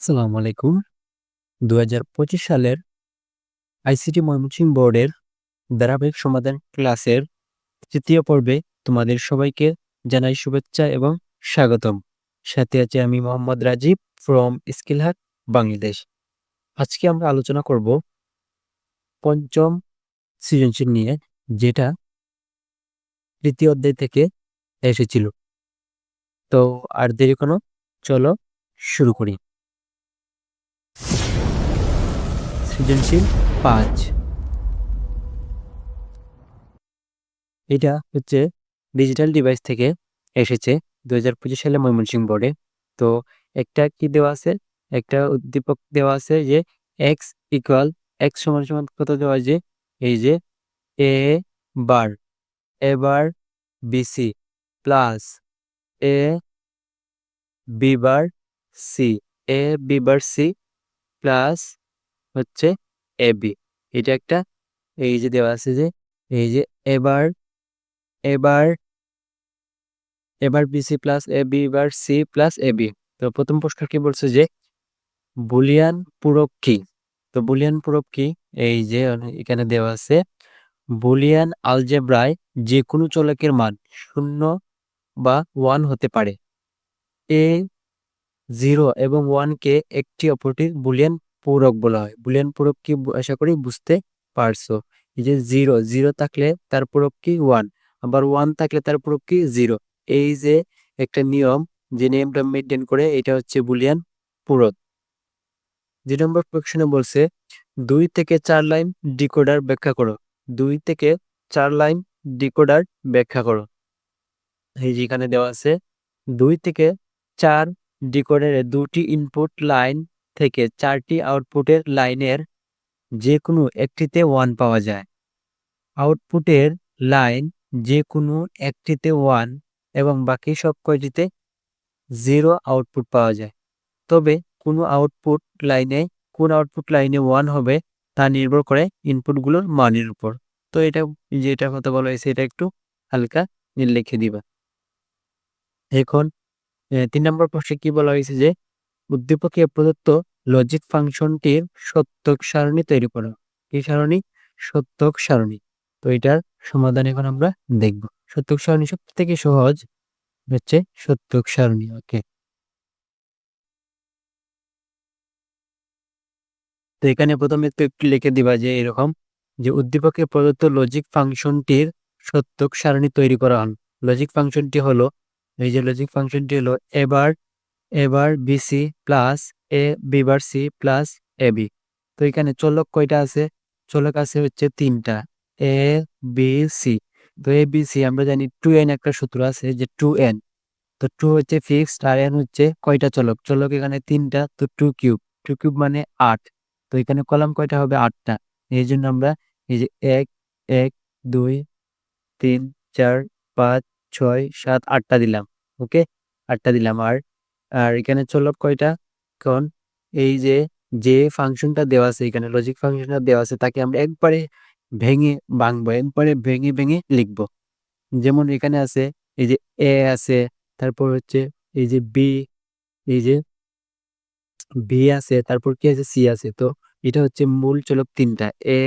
আসসালামু আলাইকুম। ২০২৫ সালের আইসিটি ময়মনসিংহ বোর্ডের ধারাবাহিক সমাধান ক্লাসের ৩য় পর্বে তোমাদের সবাইকে জানাই শুভেচ্ছা এবং স্বাগতম। সাথে আছি আমি মোহাম্মদ রাজীব ফ্রম স্কিলহাট বাংলাদেশ। আজকে আমরা আলোচনা করব পঞ্চম সৃজনশীল নিয়ে, যেটা ৩য় অধ্যায় থেকে এসেছিল। তো আর দেরি কোনো, চলো শুরু করি। সৃজনশীল ৫, এটা হচ্ছে ডিজিটাল ডিভাইস থেকে এসেছে ২০২৫ সালে ময়মনসিংহ বোর্ডে। তো একটা কি দেওয়া আছে, একটা উদ্দীপক দেওয়া আছে যে এক্স ইকুয়াল এক্স সমান সমান কত দেওয়া, যে এই যে এ বার এবার BC plus A B bar C, A B bar C plus হচ্ছে এ বি। এটা একটা এই যে দেওয়া আছে যে এই যে এবার এবার এবার বিসি প্লাস এ বি এবার সি প্লাস এ বি। তো প্রথম প্রশ্ন কি বলছে যে বুলিয়ান পূরক কি? তো বুলিয়ান পূরক কি, এই যে এখানে দেওয়া আছে বুলিয়ান আলজেব্রায় যে কোনো চলকের মান 0 বা 1 হতে পারে। এ 0 এবং 1 কে একটি অপরটির বুলিয়ান পূরক বলা হয়। বুলিয়ান পূরক কি আশা করি বুঝতে পারছো। এই যে 0 থাকলে তার পূরক কি 1, আবার 1 থাকলে তার পূরক কি 0। এই যে একটা নিয়ম, যে নিয়মটা মেনটেন করে, এটা হচ্ছে বুলিয়ান পূরক। ২ নম্বর কোয়েশ্চনে বলছে 2 থেকে 4 লাইন ডিকোডার ব্যাখ্যা করো। 2 থেকে 4 লাইন ডিকোডার ব্যাখ্যা করো। এই যেখানে দেওয়া আছে 2 থেকে 4 ডিকোডারে 2টি ইনপুট লাইন থেকে 4টি আউটপুটের লাইনের যে কোনো একটিতে 1 পাওয়া যায়। আউটপুটের লাইন যে কোনো একটিতে 1 এবং বাকি সব কয়টিতে 0 আউটপুট পাওয়া যায়। তবে কোন আউটপুট লাইনে 1 হবে তা নির্ভর করে ইনপুটগুলোর মানের উপর। তো এটা যেটা কথা বলা হয়েছে এটা একটু হালকা লিখে দিবা। এখন ৩ নম্বর প্রশ্নে কি বলা হয়েছে যে উদ্দীপকে প্রদত্ত লজিক ফাংশনটির সত্যক সারণী তৈরি করো। কি সারণী? সত্যক সারণী। তো এটার সমাধান এখন আমরা দেখব। সত্যক সারণী সবথেকে সহজ হচ্ছে সত্যক সারণী। ওকে, তো এখানে প্রথমে তো একটু লিখে দিবা যে এরকম যে উদ্দীপকে প্রদত্ত লজিক ফাংশনটির সত্যক সারণী তৈরি করা হল। লজিক ফাংশনটি হলো এই যে লজিক ফাংশনটি হলো এবার এবার BC plus A B bar C plus A B. তো এখানে চলক কয়টা আছে? চলক আছে হচ্ছে 3টা, এ বি সি। তো এ বি সি আমরা জানি 2n একটা সূত্র আছে যে 2n। তো 2 হচ্ছে ফিক্সড আর n হচ্ছে কয়টা চলক? চলক এখানে 3টা, তো 2 কিউব, 2 কিউব মানে 8। তো এখানে কলাম কয়টা হবে? 8টা। এই জন্য আমরা এই যে 1 1 2 3 4 5 6 7 8টা দিলাম। ওকে, 8টা দিলাম। আর আর এখানে চলক কয়টা? কারণ এই যে যে ফাংশনটা দেওয়া আছে, এখানে লজিক ফাংশনটা দেওয়া আছে, তাকে আমরা একবারে ভেঙে ভাঙবো, একবারে ভেঙে ভেঙে লিখবো। যেমন এখানে আছে এই যে এ আছে, তারপর হচ্ছে এই যে বি, এই যে বি আছে, তারপর কি আছে? সি আছে। তো এটা হচ্ছে মূল চলক 3টা, এ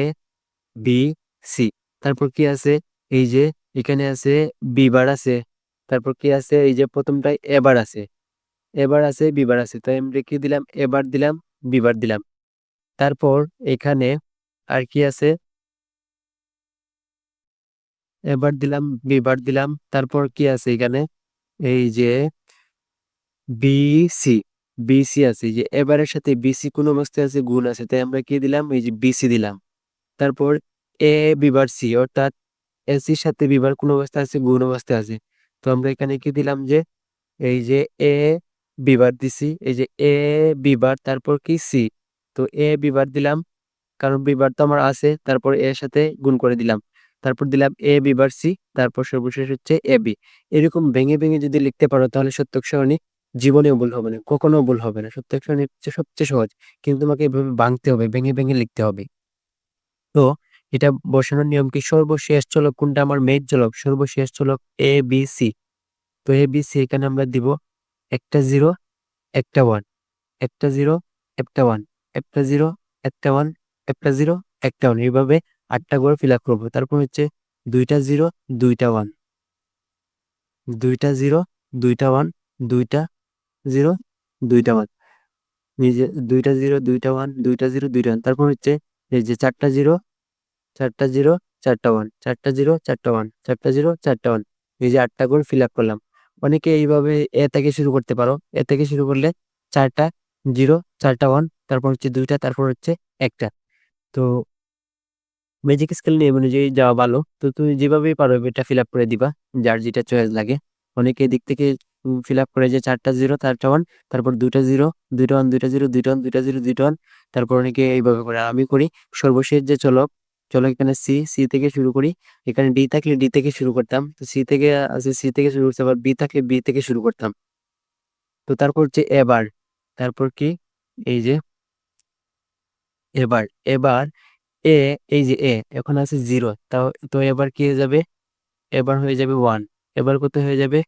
বি সি। তারপর কি আছে? এই যে এখানে আছে বি বার আছে, তারপর কি আছে? এই যে প্রথমটায় এবার আছে, এবার আছে বিবার আছে। তাই আমরা কি দিলাম? এবার দিলাম, বিবার দিলাম। তারপর এখানে আর কি আছে? এবার দিলাম, বিবার দিলাম। তারপর কি আছে এখানে? এই যে বিসি, বিসি আছে, যে এবারের সাথে বিসি কোন অবস্থায় আছে? গুণ আছে। তাই আমরা কি দিলাম? এই যে বিসি দিলাম। তারপর এ বিবার সি, অর্থাৎ এসির সাথে বিবার কোন অবস্থা আছে? গুণ অবস্থায় আছে। তো আমরা এখানে কি দিলাম? যে এই যে এ বিবার দিছি, এই যে এ বিবার, তারপর কি সি। তো এ বিবার দিলাম, কারণ বিবার তো আমার আছে, তারপর এর সাথে গুণ করে দিলাম। তারপর দিলাম এ বিবার সি, তারপর সর্বশেষ হচ্ছে এ বি। এরকম ভেঙে ভেঙে যদি লিখতে পারো তাহলে সত্যক সারণী জীবনেও ভুল হবে না, কখনো ভুল হবে না। সত্যক সারণী হচ্ছে সবচেয়ে সহজ, কিন্তু তোমাকে এভাবে ভাঙতে হবে, ভেঙে ভেঙে লিখতে হবে। তো এটা বসানোর নিয়ম কি? সর্বশেষ চলক কোনটা? আমার মেইন চলক, সর্বশেষ চলক এ বি সি। তো এ বি সি এখানে আমরা দিব একটা 0 একটা 1, একটা 0 একটা 1 একটা 0 একটা 1 একটা 0 একটা 1 এইভাবে 8টা ঘর ফিল আপ করবো। তারপর হচ্ছে 2টা 0 2টা 1 2টা 0 2টা 1 2টা 0 2টা 1 নিজে 2টা 0 2টা 1 2টা 0 2টা 1 তারপর হচ্ছে এই যে 4টা 0 4টা 0 4টা 1 4টা 0 4টা 1 4টা 0 4টা 1 এই যে 8টা করে ফিল আপ করলাম। অনেকে এইভাবে এ থেকে শুরু করতে পারো। এ থেকে শুরু করলে 4টা 0 4টা 1 তারপর হচ্ছে 2টা তারপর হচ্ছে একটা। তো ম্যাজিক স্কেল নিয়ে অনুযায়ী যাওয়া ভালো। তো তুমি যেভাবেই পারো এটা ফিল আপ করে দিবা, যার যেটা চয়েস লাগে। অনেকে এদিক থেকে ফিল আপ করে যে 4টা 0 4টা 1 তারপর 2টা 0 2টা 1 2টা 0 2টা 1 2টা 0 2টা 1 তারপর অনেকে এইভাবে করে। আর আমি করি সর্বশেষ যে চলক চলক এখানে সি থেকে শুরু করি। এখানে ডি থাকলে ডি থেকে শুরু করতাম, তো সি থেকে আছে সি থেকে শুরু করতে, আবার বি থাকলে বি থেকে শুরু করতাম। তো তারপর হচ্ছে এবার, তারপর কি এই যে এবার এবার এ, এই যে এ এখন আছে 0, তাও তো এবার কি হয়ে যাবে, এবার হয়ে যাবে 1। এবার কত হয়ে যাবে,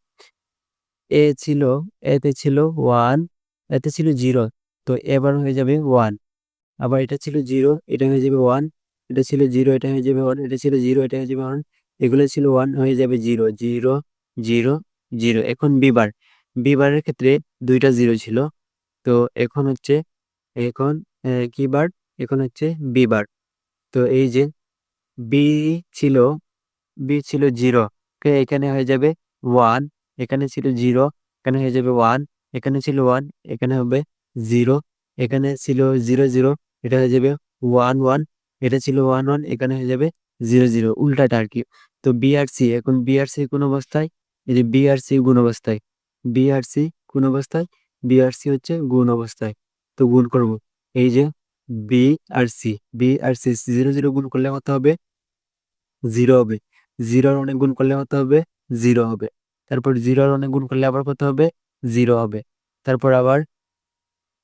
এ ছিল, এতে ছিল 1, এতে ছিল 0, তো এবার হয়ে যাবে 1। আবার এটা ছিল 0, এটা হয়ে যাবে 1, এটা ছিল 0, এটা হয়ে যাবে 1, এটা ছিল 0, এটা হয়ে যাবে 1, এগুলো ছিল 1 হয়ে যাবে 0 0 0 0। এখন বিবার, বিবারের ক্ষেত্রে 2টা 0 ছিল, তো এখন হচ্ছে এখন কি বার, এখন হচ্ছে বিবার। তো এই যে বি ছিল, বি ছিল 0, এখানে হয়ে যাবে 1, এখানে ছিল 0, এখানে হয়ে যাবে 1, এখানে ছিল 1, এখানে হবে 0, এখানে ছিল 0 0, এটা হয়ে যাবে 1 1, এটা ছিল 1 1, এখানে হয়ে যাবে 0 0, উল্টাটা আর কি। তো বি আর সি, এখন বি আর সি কোন অবস্থায়, এই যে বি আর সি গুণ অবস্থায়, বি আর সি কোন অবস্থায়, বি আর সি হচ্ছে গুণ অবস্থায়। তো গুণ করব, এই যে বি আর সি, বি আর সি 0 0 গুণ করলে কত হবে, 0 হবে। 0 আর অনেক গুণ করলে কত হবে, 0 হবে। তারপর 0 আর অনেক গুণ করলে আবার কত হবে, 0 হবে। তারপর আবার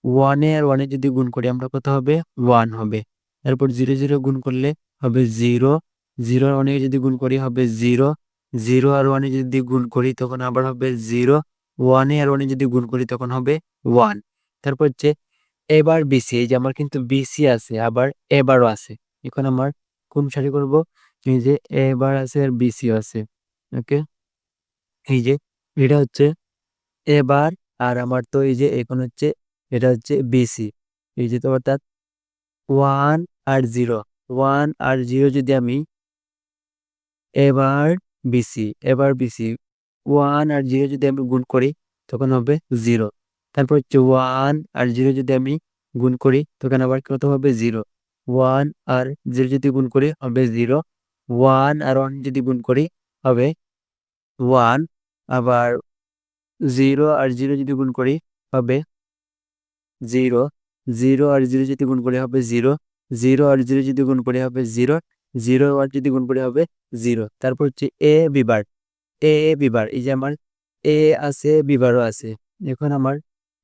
1 এ আর 1 এ যদি গুণ করি আমরা কত হবে, 1 হবে। তারপর 0 0 গুণ করলে হবে 0, 0 আর 1 এ যদি গুণ করি হবে 0, 0 আর 1 এ যদি গুণ করি তখন আবার হবে 0, 1 এ আর 1 এ যদি গুণ করি তখন হবে 1। তারপর হচ্ছে এবার বিসি, এই যে আমার কিন্তু বিসি আছে আবার এবারও আছে। এখন আমার কোন সারি করব, এই যে এবার আছে আর বিসি আছে। ওকে, এই যে এটা হচ্ছে এবার, আর আমার তো এই যে এখন হচ্ছে এটা হচ্ছে বিসি। এই যে তো অর্থাৎ 1 আর 0, 1 আর 0 যদি আমি এবার বিসি, এবার বিসি 1 আর 0 যদি আমি গুণ করি তখন হবে 0। তারপর হচ্ছে 1 আর 0 যদি আমি গুণ করি তখন আবার কত হবে, 0। 1 আর 0 যদি গুণ করি হবে 0, 1 আর 1 যদি গুণ করি হবে 1, আবার 0 আর 0 যদি গুণ করি হবে 0, 0 আর 0 যদি গুণ করি হবে 0, 0 আর 0 যদি গুণ করি হবে 0, 0 আর যদি গুণ করি হবে 0। তারপর হচ্ছে এ বিবার, এ বিবার, এই যে আমার এ আছে বিবারও আছে। এখন আমার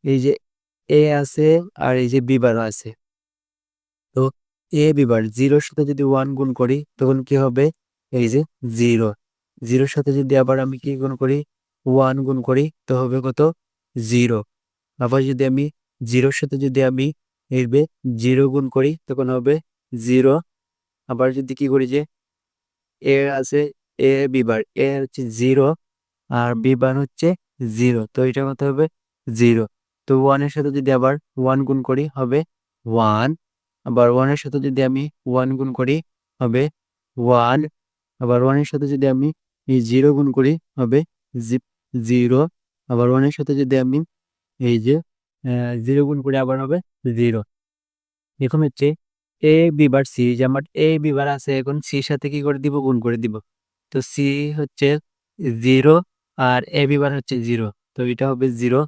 এই যে এ আছে আর এই যে বিবারও আছে। তো এ বিবার 0-র সাথে যদি 1 গুণ করি তখন কি হবে, এই যে 0, 0-র সাথে যদি আবার আমি কি গুণ করি, 1 গুণ করি তো হবে কত, 0। আবার যদি আমি 0-র সাথে যদি আমি এইভাবে 0 গুণ করি তখন হবে 0। আবার যদি কি করি যে এ আছে, এ বিবার, এ হচ্ছে 0 আর বিবার হচ্ছে 0, তো এটা কত হবে, 0। তো 1 এর সাথে যদি আবার 1 গুণ করি হবে 1, আবার 1 এর সাথে যদি আমি 1 গুণ করি হবে 1, আবার 1 এর সাথে যদি আমি এই 0 গুণ করি হবে 0, আবার 1 এর সাথে যদি আমি এই যে 0 গুণ করে আবার হবে 0। এখন হচ্ছে এ বিবার সি, যে আমার এ বিবার আছে, এখন সির সাথে কি করে দিব, গুণ করে দিব। তো সি হচ্ছে 0 আর এ বিবার হচ্ছে 0, তো এটা হবে 0,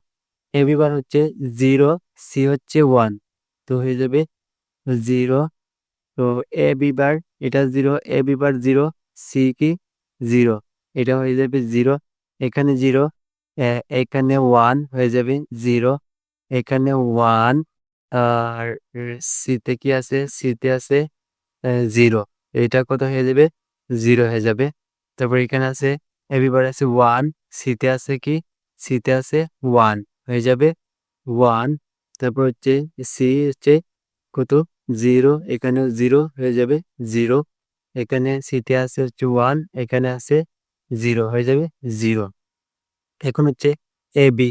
এ বিবার হচ্ছে 0, সি হচ্ছে 1, তো হয়ে যাবে 0। তো এ বিবার এটা 0, এ বিবার 0, সি কি 0, এটা হয়ে যাবে 0, এখানে 0, এখানে 1 হয়ে যাবে 0, এখানে 1, আর সিতে কি আছে, সিতে আছে 0, এটা কত হয়ে যাবে, 0 হয়ে যাবে। তারপর এখানে আছে এবিবার আছে 1, সিতে আছে কি, সিতে আছে 1 হয়ে যাবে 1। তারপর হচ্ছে সি হচ্ছে কত 0, এখানেও 0 হয়ে যাবে 0, এখানে সিতে আছে হচ্ছে 1, এখানে আছে 0 হয়ে যাবে 0। এখন হচ্ছে এ বি,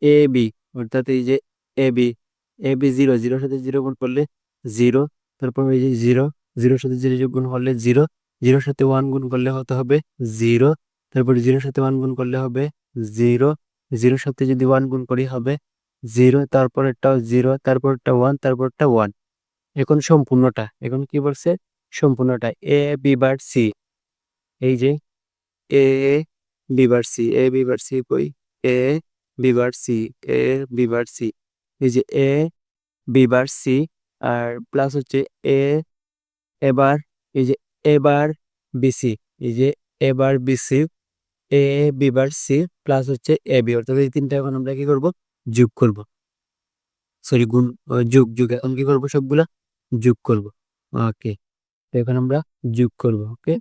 এ বি অর্থাৎ এই যে এ বি, এ বি 0, 0 সাথে 0 গুণ করলে 0, তারপর এই যে 0, 0 সাথে 0 গুণ করলে 0, 0 সাথে 1 গুণ করলে হতে হবে 0, তারপর 0 সাথে 1 গুণ করলে হবে 0, 0 সাথে যদি 1 গুণ করি হবে 0, তারপরেরটাও 0, তারপরটা 1, তারপরটা 1। এখন সম্পূর্ণটা, এখন কি বলছে সম্পূর্ণটা এ বি বার সি, এই যে এ বি বার সি, এ বি বার সি কই, এ বি বার সি, এ বি বার সি, এই যে এ বি বার সি আর প্লাস হচ্ছে এ এবার এই যে এবার বিসি, এই যে এবার বিসি, এ বি বার সি প্লাস হচ্ছে এ বি, অর্থাৎ এই তিনটা এখন আমরা কি করব যোগ করব, সরি গুণ, যোগ যোগ এখন কি করব সবগুলা যোগ করব। ওকে, তো এখন আমরা যোগ করব। ওকে,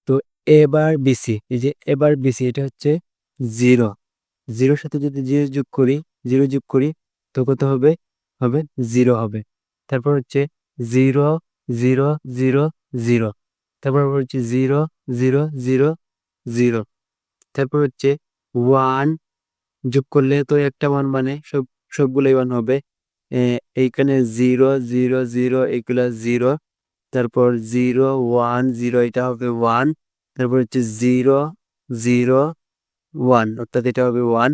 তো এবার বিসি, এই যে এবার বিসি এটা হচ্ছে 0, 0 সাথে যদি 0 যোগ করি, 0 যোগ করি তো কত হবে, হবে 0 হবে। তারপর হচ্ছে 0, 0, 0, 0, তারপর হচ্ছে 0, 0, 0, 0, তারপর হচ্ছে 1 যোগ করলে তো একটা 1 মানে সবগুলোই 1 হবে। এইখানে 0, 0, 0 এগুলা 0, তারপর 0, 1, 0 এটা হবে 1, তারপর হচ্ছে 0, 0, 1 অর্থাৎ এটা হবে 1,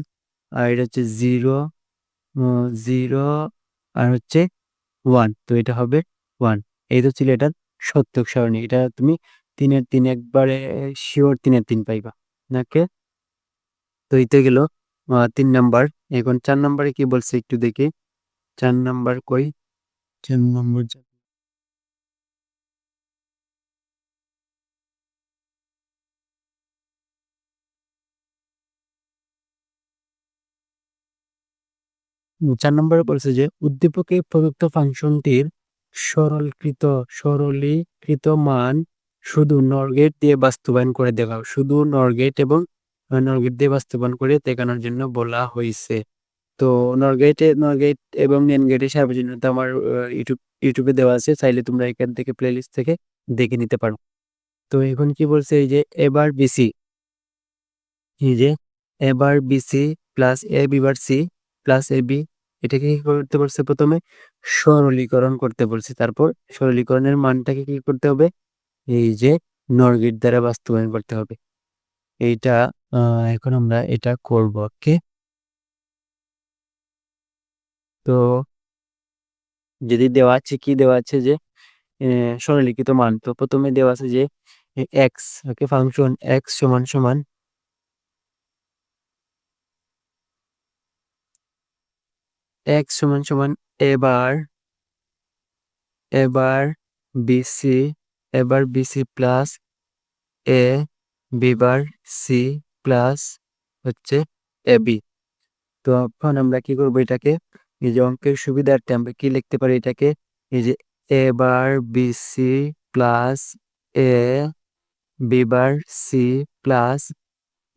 আর এটা হচ্ছে 0, 0 আর হচ্ছে 1, তো এটা হবে 1। এই তো ছিল এটার সত্যক সারণী। এটা তুমি 3-এর 3 একবারে শিওর 3-এর 3 পাইবা নাকি। তো এইতে গেল 3 নাম্বার। এখন 4 নাম্বারে কি বলছে একটু দেখি, 4 নাম্বার কই, 4 নাম্বার 4 নম্বরে বলছে যে উদ্দীপকে প্রদত্ত ফাংশনটির সরলীকৃত মান শুধু নর গেট দিয়ে বাস্তবায়ন করে দেখাও, শুধু নর গেট এবং নর গেট দিয়ে বাস্তবায়ন করে দেখানোর জন্য বলা হয়েছে। তো নর গেট এবং নেন গেটের সার্বজনীনতা আমার ইউটিউবে দেওয়া আছে, চাইলে তোমরা এখান থেকে প্লেলিস্ট থেকে দেখে নিতে পারো। তো এখন কি বলছে এই যে এবার বিসি, এই যে এবার BC plus A B bar C plus A B, এটাকে কি করতে বলছে প্রথমে সরলীকরণ করতে বলছে, তারপর সরলীকরণের মানটাকে কি করতে হবে এই যে নর গেট দ্বারা বাস্তবায়ন করতে হবে। এইটা এখন আমরা এটা করব। ওকে, তো যদি দেওয়া আছে কি দেওয়া আছে যে সরলীকৃত মান, তো প্রথমে দেওয়া আছে যে এক্স, ওকে ফাংশন এক্স সমান সমান এক্স সমান সমান এবার এবার বিসি, এবার BC plus A B bar C plus হচ্ছে এ বি। তো এখন আমরা কি করবো এটাকে, এই যে অঙ্কের সুবিধার্থে আমরা কি লিখতে পারি এটাকে, এই যে এ বার BC plus A B bar C plus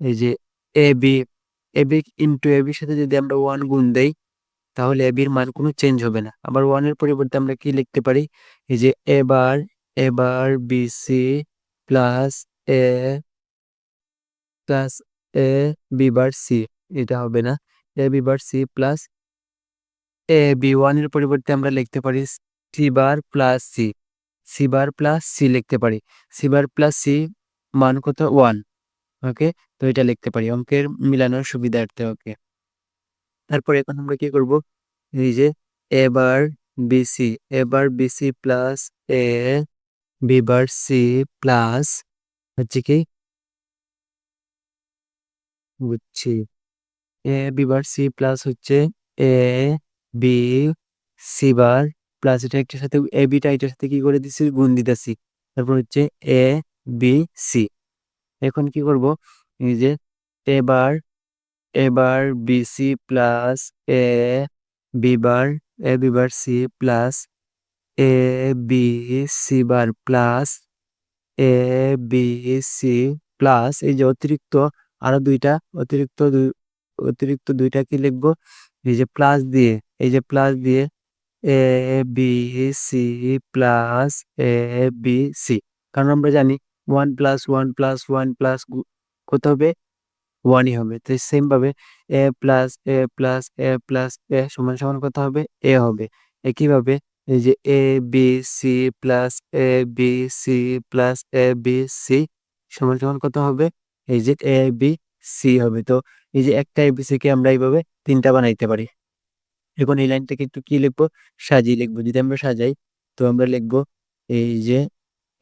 এই যে A B, A B into এ বির সাথে যদি আমরা 1 গুণ দেই তাহলে এ বির মান কোনো চেঞ্জ হবে না। আবার 1-এর পরিবর্তে আমরা কি লিখতে পারি, এই যে এবার এবার BC plus A plus A B bar C, এটা হবে না, A B bar C plus A B. 1-এর পরিবর্তে আমরা লিখতে পারি C bar plus C, C bar plus C লিখতে পারি, সি বার প্লাস সি মান কত 1। ওকে, তো এটা লিখতে পারি অঙ্কের মিলানোর সুবিধার্থে। ওকে, তারপরে এখন আমরা কি করব, এই যে এবার বিসি, এবার BC plus A B bar C plus হচ্ছে কি বুঝছি এ বি বার সি প্লাস হচ্ছে A B C bar plus এটা একটার সাথে এ বিটা এটার সাথে কি করে দিচ্ছি গুণ দিতেছি, তারপর হচ্ছে এ বি সি। এখন কি করব, এই যে এবার এবার BC plus A B bar, A B bar C plus A B C bar plus A B C plus এই যে অতিরিক্ত আরো দুইটা অতিরিক্ত দুইটা কি লিখবো, এই যে প্লাস দিয়ে, এই যে প্লাস দিয়ে A B C plus A B C, কারণ আমরা জানি 1+1+1 কত হবে, 1ই হবে। তো সেম ভাবে a+a+a+a সমান সমান কত হবে, এ হবে। একইভাবে এই যে A B C plus A B C plus A B C সমান সমান কত হবে, এই যে এ বি সি হবে। তো এই যে একটা এবিসি কে আমরা এইভাবে তিনটা বানাইতে পারি। এখন এই লাইনটাকে একটু কি লিখবো, সাজিয়ে লিখবো। যদি আমরা সাজাই তো আমরা লিখবো এই যে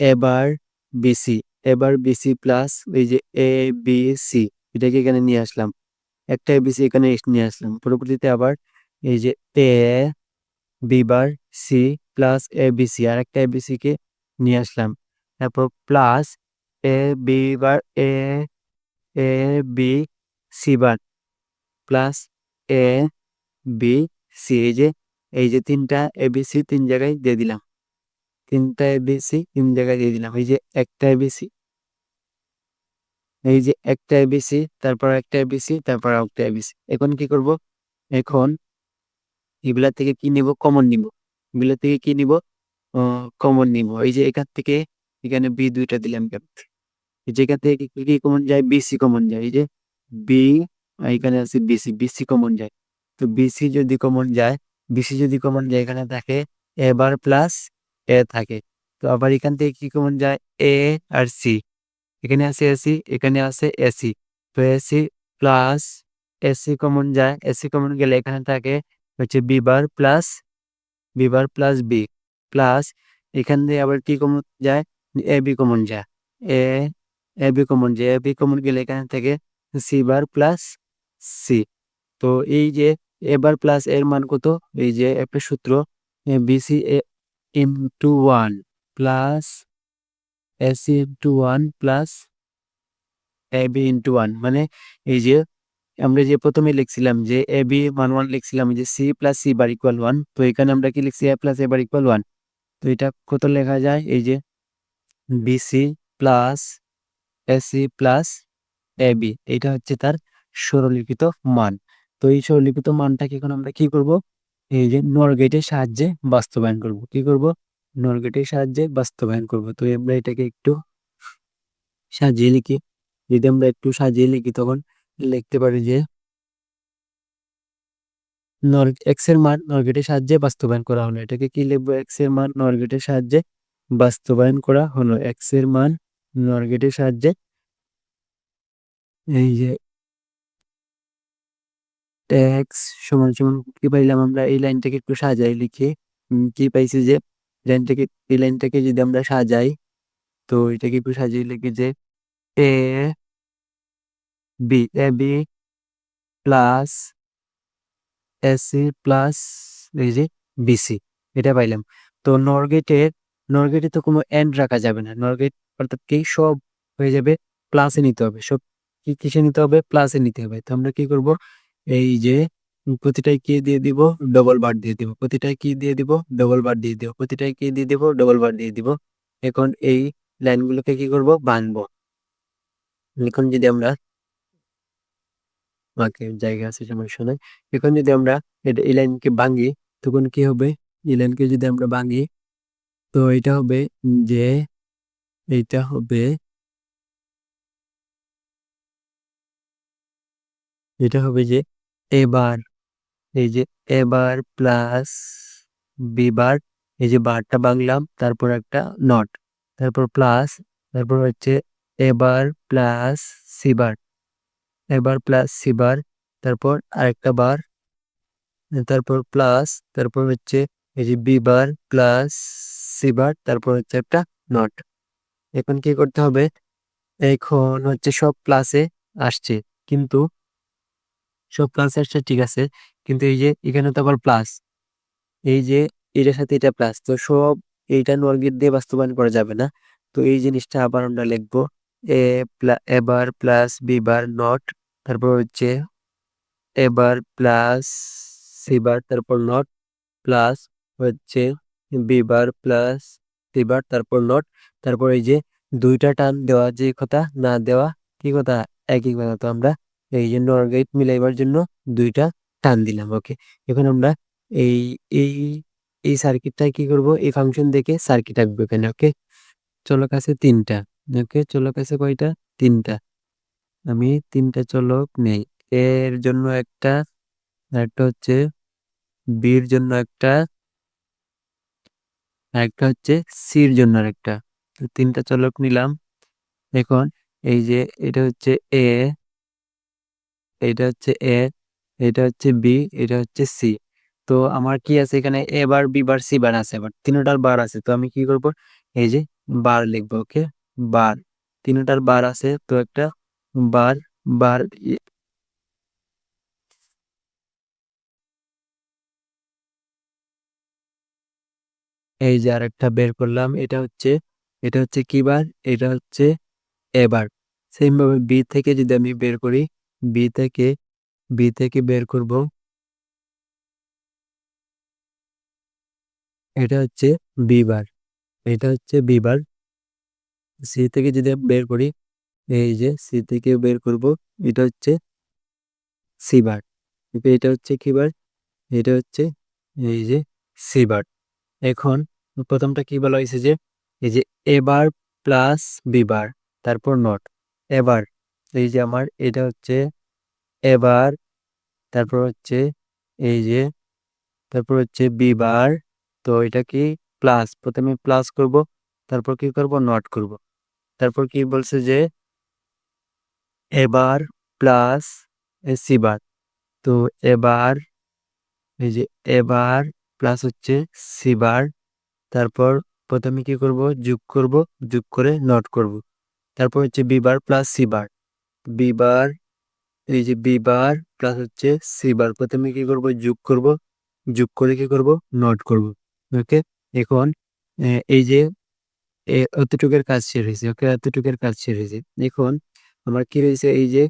এবার বিসি, এবার বিসি প্লাস এই যে এ বি সি, এটাকে এখানে নিয়ে আসলাম, একটা এবিসি এখানে নিয়ে আসলাম। পরবর্তীতে আবার এই যে এ B bar C plus A B C, আর একটা এবিসি কে নিয়ে আসলাম। তারপর plus A B bar A A B C bar plus A B C, এই যে তিনটা এবিসি তিন জায়গায় দিয়ে দিলাম, তিনটা এবিসি তিন জায়গায় দিয়ে দিলাম। এই যে একটা এবিসি, এই যে একটা এবিসি, তারপর একটা এবিসি, তারপর একটা এবিসি। এখন কি করব, এখন এগুলা থেকে কি নিব, কমন নিব। এগুলা থেকে কি নিব, কমন নিব। এই যে এখান থেকে এখানে বি দুইটা দিলাম, যেখান থেকে কি কি কমন যায়, বিসি কমন যায়। এই যে বি, এখানে আছে বিসি, বিসি কমন যায়। তো বিসি যদি কমন যায়, বিসি যদি কমন যায় এখানে থাকে এ বার প্লাস এ থাকে। তো আবার এখান থেকে কি কমন যায়, এ আর সি, এখানে আছে এসি, এখানে আছে এসি। তো এসি প্লাস এসি কমন যায়, এসি কমন গেলে এখানে থাকে হচ্ছে B bar plus B plus, এখান দিয়ে আবার কি কমন যায়, এ বি কমন যায়, এ এ বি কমন যায়, এ বি কমন গেলে এখানে থেকে সি বার প্লাস সি। তো এই যে এবার প্লাস এর মান কত, এই যে একটা সূত্র, BC into one plus AC into one plus A B into one, মানে এই যে আমরা যে প্রথমে লিখছিলাম যে এ বি মান ওয়ান লিখছিলাম, যে C plus C bar equal one, তো এখানে আমরা কি লিখছি, A plus A bar equal one. তো এটা কত লেখা যায়, এই যে BC plus AC plus A B, এটা হচ্ছে তার সরলীকৃত মান। তো এই সরলীকৃত মানটাকে এখন আমরা কি করব, এই যে নর গেটের সাহায্যে বাস্তবায়ন করব। কি করব, নর গেটের সাহায্যে বাস্তবায়ন করব। তো আমরা এটাকে একটু সাজিয়ে লিখি। যদি আমরা একটু সাজিয়ে লিখি তখন লিখতে পারি যে নর এক্স এর মান নর গেটের সাহায্যে বাস্তবায়ন করা হলো। এটাকে কি লিখবো, এক্স এর মান নর গেটের সাহায্যে বাস্তবায়ন করা হলো, এক্স এর মান নর গেটের সাহায্যে। এই যে এক্স সমান সমান কি পাইলাম আমরা, এই লাইনটাকে একটু সাজাই লিখি। কি পাইছি যে লাইনটাকে, এই লাইনটাকে যদি আমরা সাজাই তো এটাকে একটু সাজিয়ে লিখি যে A B plus AC plus এই যে বিসি, এটা পাইলাম। তো নরগেটে তো কোনো এন্ড রাখা যাবে না, নরগেট অর্থাৎ কি সব হয়ে যাবে প্লাসে নিতে হবে, সব কি কিসে নিতে হবে, প্লাসে নিতে হবে। তো আমরা কি করব, এই যে প্রতিটাই কি দিয়ে দিব, ডবল বার দিয়ে দিব, প্রতিটাই কি দিয়ে দিব, ডবল বার দিয়ে দিব, প্রতিটাই কি দিয়ে দিব, ডবল বার দিয়ে দিব। এখন এই লাইনগুলোকে কি করব, বানবো। এখন যদি আমরা ওকে জায়গা আছে সমস্যা নাই। এখন যদি আমরা এই লাইনকে ভাঙি তখন কি হবে, এই লাইনকে যদি আমরা ভাঙি তো এটা হবে যে এইটা হবে, এটা হবে যে এবার, এই যে এবার প্লাস বি বার, এই যে বারটা ভাঙলাম, তারপর একটা নট, তারপর প্লাস, তারপর হচ্ছে এবার প্লাস সি বার, এবার প্লাস সি বার, তারপর আরেকটা বার, তারপর প্লাস, তারপর হচ্ছে এই যে B bar plus C bar, তারপর হচ্ছে একটা নট। এখন কি করতে হবে, এখন হচ্ছে সব প্লাসে আসছে, কিন্তু সব প্লাসে আসছে ঠিক আছে, কিন্তু এই যে এখানে তো আবার প্লাস, এই যে এটার সাথে এটা প্লাস, তো সব এইটা নর্গেট দিয়ে বাস্তবায়ন করা যাবে না। তো এই জিনিসটা আবার আমরা লিখবো এবার প্লাস বি বার নট, তারপর হচ্ছে এবার প্লাস সি বার, তারপর নট, প্লাস হচ্ছে B bar plus C bar, তারপর নট, তারপর এই যে দুইটা টার্ম দেওয়া যে কথা, না দেওয়া কি কথা, একই কথা। তো আমরা এই যে নর গেট মিলাইবার জন্য দুইটা টান দিলাম। ওকে, এখন আমরা এই এই এই সার্কিটটায় কি করব, এই ফাংশন দেখে সার্কিট আঁকবো এখানে। ওকে, চলক আছে 3টা। ওকে, চলক আছে কয়টা? 3টা। আমি 3টা চলক নেই। এর জন্য একটা, আরেকটা হচ্ছে বির জন্য একটা, আরেকটা হচ্ছে সির জন্য আরেকটা। তো 3টা চলক নিলাম। এখন এই যে এটা হচ্ছে এ, এটা হচ্ছে এ, এটা হচ্ছে বি, এটা হচ্ছে সি। তো আমার কি আছে এখানে, এ বার, বি বার, সি বার আছে, আবার তিনটার বার আছে। তো আমি কি করব, এই যে বার লিখবো। ওকে, বার, তিনটার বার আছে, তো একটা বার, বার এই যে আরেকটা বের করলাম। এটা হচ্ছে কি বার, এটা হচ্ছে এবার। সেম ভাবে বি থেকে যদি আমি বের করি, বি থেকে বি থেকে বের করব, এটা হচ্ছে বি বার, এটা হচ্ছে বি বার। সি থেকে যদি আমি বের করি, এই যে সি থেকে বের করব, এটা হচ্ছে সি বার। এটা হচ্ছে কি বার, এটা হচ্ছে এই যে সি বার। এখন প্রথমটা কি বলা হয়েছে যে এই যে এ বার প্লাস বি বার, তারপর নট এবার। এই যে আমার এটা হচ্ছে এবার, তারপর হচ্ছে এই যে, তারপর হচ্ছে বি বার। তো এটা কি প্লাস, প্রথমে প্লাস করব, তারপর কি করব, নট করব। তারপর কি বলছে যে এবার প্লাস সি বার। তো এবার, এই যে এবার প্লাস হচ্ছে সি বার। তারপর প্রথমে কি করব, যোগ করব, যোগ করে নট করব। তারপর হচ্ছে B bar plus C bar, B bar, এই যে বি বার প্লাস হচ্ছে সি বার। প্রথমে কি করব, যোগ করব, যোগ করে কি করব, নট করব। ওকে, এখন এই যে এতটুকের কাজ শেষ হয়েছে। ওকে, এতটুকের কাজ শেষ হয়েছে। এখন আমার কি রয়েছে, এই যে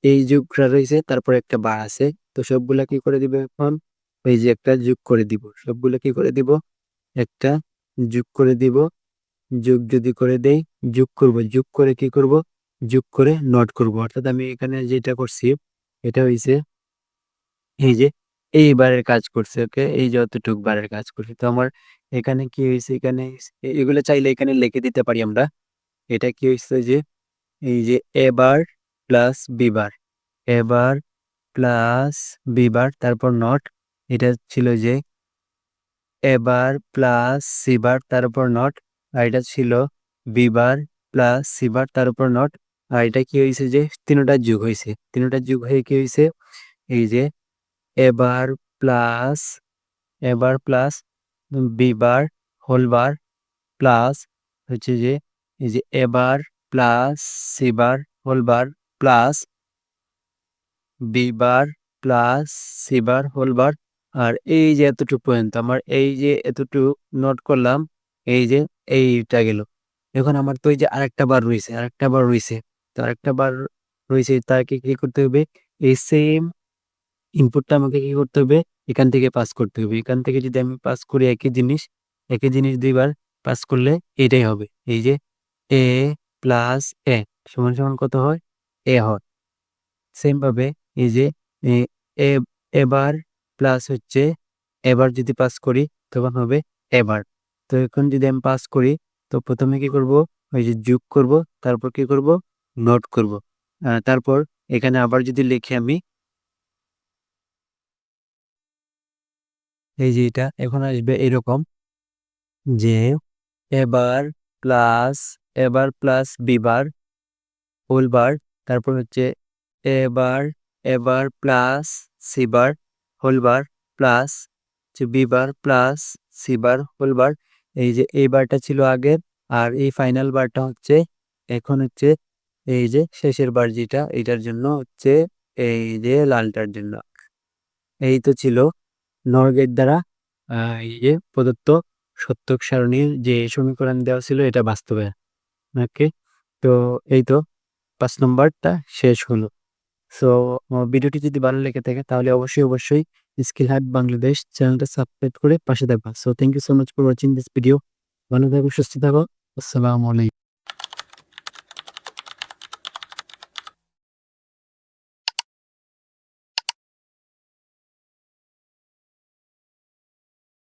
এই যুগটা রয়েছে, তারপর একটা বার আছে। তো সবগুলা কি করে দিব এখন, এই যে একটা যোগ করে দিব, সবগুলা কি করে দিব, একটা যোগ করে দিব। যোগ যদি করে দেই, যোগ করব, যোগ করে কি করব, যোগ করে নট করব। অর্থাৎ আমি এখানে যেটা করছি, এটা হইছে এই যে এই বারের কাজ করছে। ওকে, এই যতটুক বারের কাজ করছে। তো আমার এখানে কি হয়েছে, এখানে এগুলো চাইলে এখানে লিখে দিতে পারি আমরা। এটা কি হয়েছে যে এই যে এ বার প্লাস বি বার, এবার প্লাস বি বার, তারপর নট। এটা ছিল যে এবার প্লাস সি বার, তার উপর নট। আর এটা ছিল B bar plus C bar, তার উপর নট। আর এটা কি হয়েছে যে তিনটা যোগ হয়েছে, তিনটা যোগ হয়ে কি হয়েছে, এই যে A bar plus, A bar plus B bar whole bar plus হচ্ছে যে এই যে A bar plus C bar whole bar plus B bar plus C bar whole bar. আর এই যে এতটুকু পর্যন্ত আমার, এই যে এতটুকু নোট করলাম, এই যে এইটা গেল। এখন আমার তো এই যে আরেকটা বার রয়েছে, আরেকটা বার রয়েছে। তো আরেকটা বার রয়েছে, তাকে কি করতে হবে, এই সেম ইনপুটটা আমাকে কি করতে হবে, এখান থেকে পাস করতে হবে। এখান থেকে যদি আমি পাস করি একই জিনিস, একই জিনিস দুইবার পাস করলে এটাই হবে। এই যে এ প্লাস এ সমান সমান কত হয়, এ হয়। সেম ভাবে এই যে এ এ- এবার প্লাস হচ্ছে এবার যদি পাস করি তখন হবে এবার। তো এখন যদি আমি পাস করি, তো প্রথমে কি করব, ওই যে যোগ করব, তারপর কি করব, নোট করব। তারপর এখানে আবার যদি লিখি আমি, এই যে এটা এখন আসবে এরকম যে A bar plus, A bar plus Bieber whole বার, তারপর হচ্ছে A bar, A bar plus C bar whole bar plus B bar plus C bar whole bar. এই যে এই বারটা ছিল আগের, আর এই ফাইনাল বারটা হচ্ছে এখন হচ্ছে এই যে শেষের বার, যেটা এটার জন্য হচ্ছে এই যে লালটার জন্য। এই তো ছিল নর গেট দ্বারা এই যে প্রদত্ত সত্যক সারণীর যে সমীকরণ দেওয়া ছিল এটা বাস্তবায়ন। ওকে, তো এই তো 5 নম্বরটা শেষ হলো। সো ভিডিওটি যদি ভালো লেগে থাকে তাহলে অবশ্যই অবশ্যই স্কিল হাব বাংলাদেশ চ্যানেলটা সাবস্ক্রাইব করে পাশে থাকবা। So thank you so much for watching this video. ভালো থাকো, সুস্থ থাকো। আসসালামু আলাইকুম।